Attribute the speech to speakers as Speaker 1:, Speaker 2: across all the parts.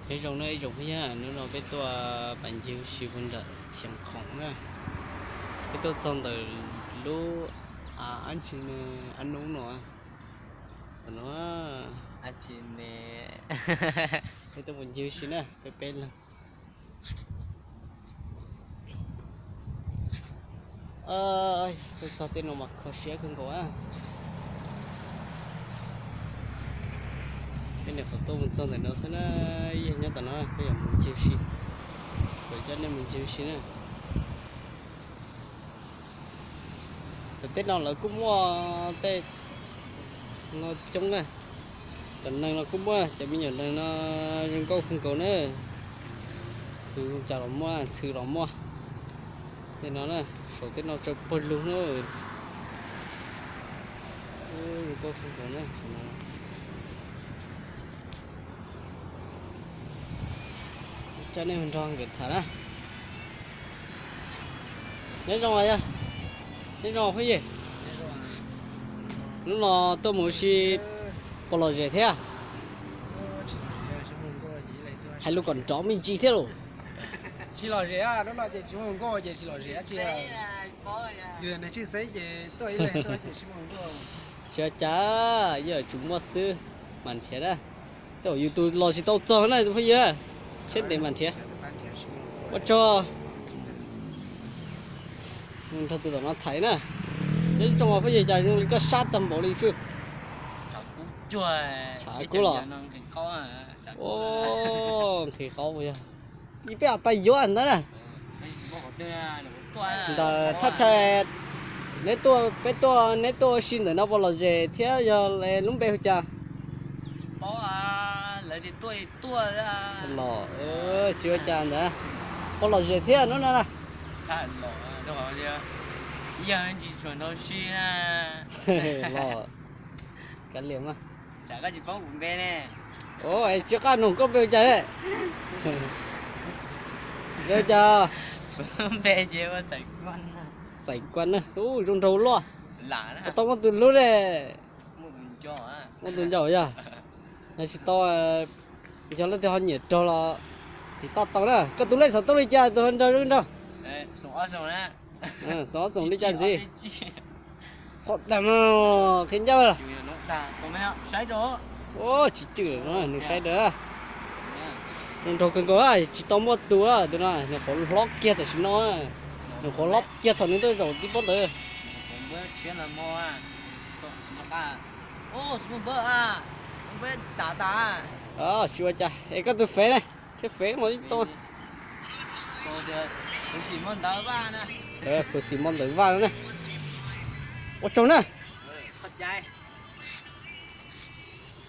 Speaker 1: thế trong đây trong cái nữa nó biết tua bản chiếu siêu phân đợt xiềng khổng nữa cái tôi xong từ lúc anh chị anh uống nữa nó
Speaker 2: anh chị nè
Speaker 1: cái tôi bản chiếu xí nè cái bên là tôi sao tên nó mặc khó xé không có á bên này tôi mình xong rồi nó sẽ nó nhớ tao nó bây giờ mình chiếu xí bởi cho nên mình chiếu xí nè tết nào là cũng mua tết nó trống này tuần này nó cũng mua chỉ bây giờ là nó rừng câu không có nữa từ chào nó mua từ nó mua thì nó này số tết nó chơi bơi luôn nữa rừng câu không có nữa cho nên mình rong được thả ra nhớ rong rồi nha nhớ rong phải gì lúc nào tôi muốn xí bỏ lò dễ thế à hay lúc còn chó mình chi thế rồi
Speaker 3: chỉ lò rẻ à đó là chỉ muốn có chỉ lò rẻ chứ giờ này chứ sấy gì tôi lên tôi chỉ muốn có
Speaker 1: chờ chả giờ chúng mua sư màn thế đó tôi YouTube lò xí tao chờ này tôi phải giờ chết để màn thế bắt cho thật từ đó nó thấy nè chứ trong mà bây giờ chạy nó có sát tầm bộ đi chứ
Speaker 2: chả
Speaker 1: cú lò ô thì khó bây giờ đi bây giờ bay vô anh đó nè giờ thắt chặt nếu tôi xin được nó bao giờ về thế giờ lại lúc bây giờ
Speaker 2: bỏ lại thì tôi ra
Speaker 1: lò chưa chán nữa bao giờ về thế nó nè
Speaker 2: 太老了，这好像一样人去转到去啊。
Speaker 1: lò cái liềm á
Speaker 2: chả có gì bóng cũng bé nè.
Speaker 1: ôi chưa có nồng có bêu trời đấy bêu trời
Speaker 2: bé gì mà
Speaker 1: sảy quần á rung râu lo
Speaker 2: lạ đó.
Speaker 1: tao có từ lúc đấy
Speaker 2: Một mình cho á.
Speaker 1: một tuần giỏi à này chỉ to cho nó theo nhiệt cho là thì tao đó cái túi này sao tao đi chơi tôi hơn đâu đâu
Speaker 2: Đấy, sổ nè.
Speaker 1: xóa dùng đi chơi gì sọt đầm nó khiến nhau là
Speaker 2: Chủ yếu nó đã có mấy ạ, sai rồi.
Speaker 1: ô chỉ chữ nó nó sai đó nên thôi cần có chỉ tao mua túi tôi nói nó có lót kia thì nó có lót kia thôi nên tôi rồi đi bắt được
Speaker 2: Cũng bữa chuyến là mua à. Nó cả. Ô, chúng bữa à. Không biết tả.
Speaker 1: chưa cha cái tôi phế này cái phế mà tôi
Speaker 2: Cô được. Cũng chỉ muốn đỡ ba nè.
Speaker 1: của Simon tới vào này ô trống nè
Speaker 2: Thật dài.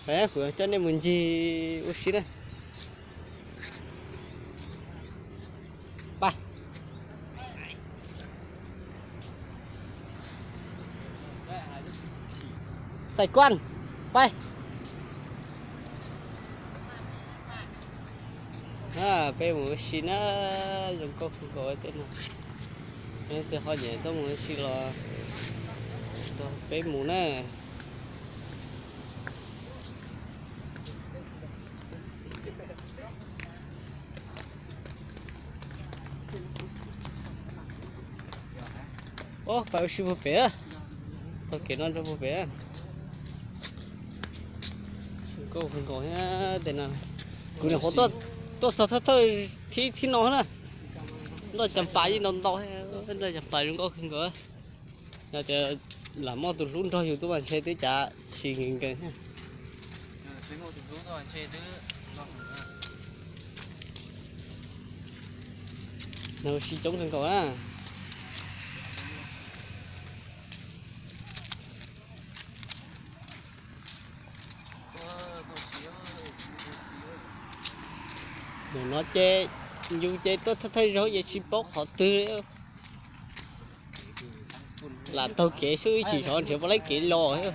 Speaker 1: đấy của cho nên mình gì ô xí này ba sài quan bay bây một xí nó dùng câu không có tên nào nên từ họ nhảy tôi một xí là bây một nè ô phải xí một bé tôi kể nó cho một bé câu không có tên nào cứ này họ tôi sợ thôi thì nó nè nó chẳng phải gì nó to nó chẳng phải nó có không có là chờ làm món tụt luôn thôi YouTube bạn sẽ tới trả xì nghìn cái nó xì chống không có á rồi nó chơi dù chơi tôi thấy rồi vậy ship bốc họ tư là tôi kể sư chỉ chọn chỉ có lấy kỹ lò ấy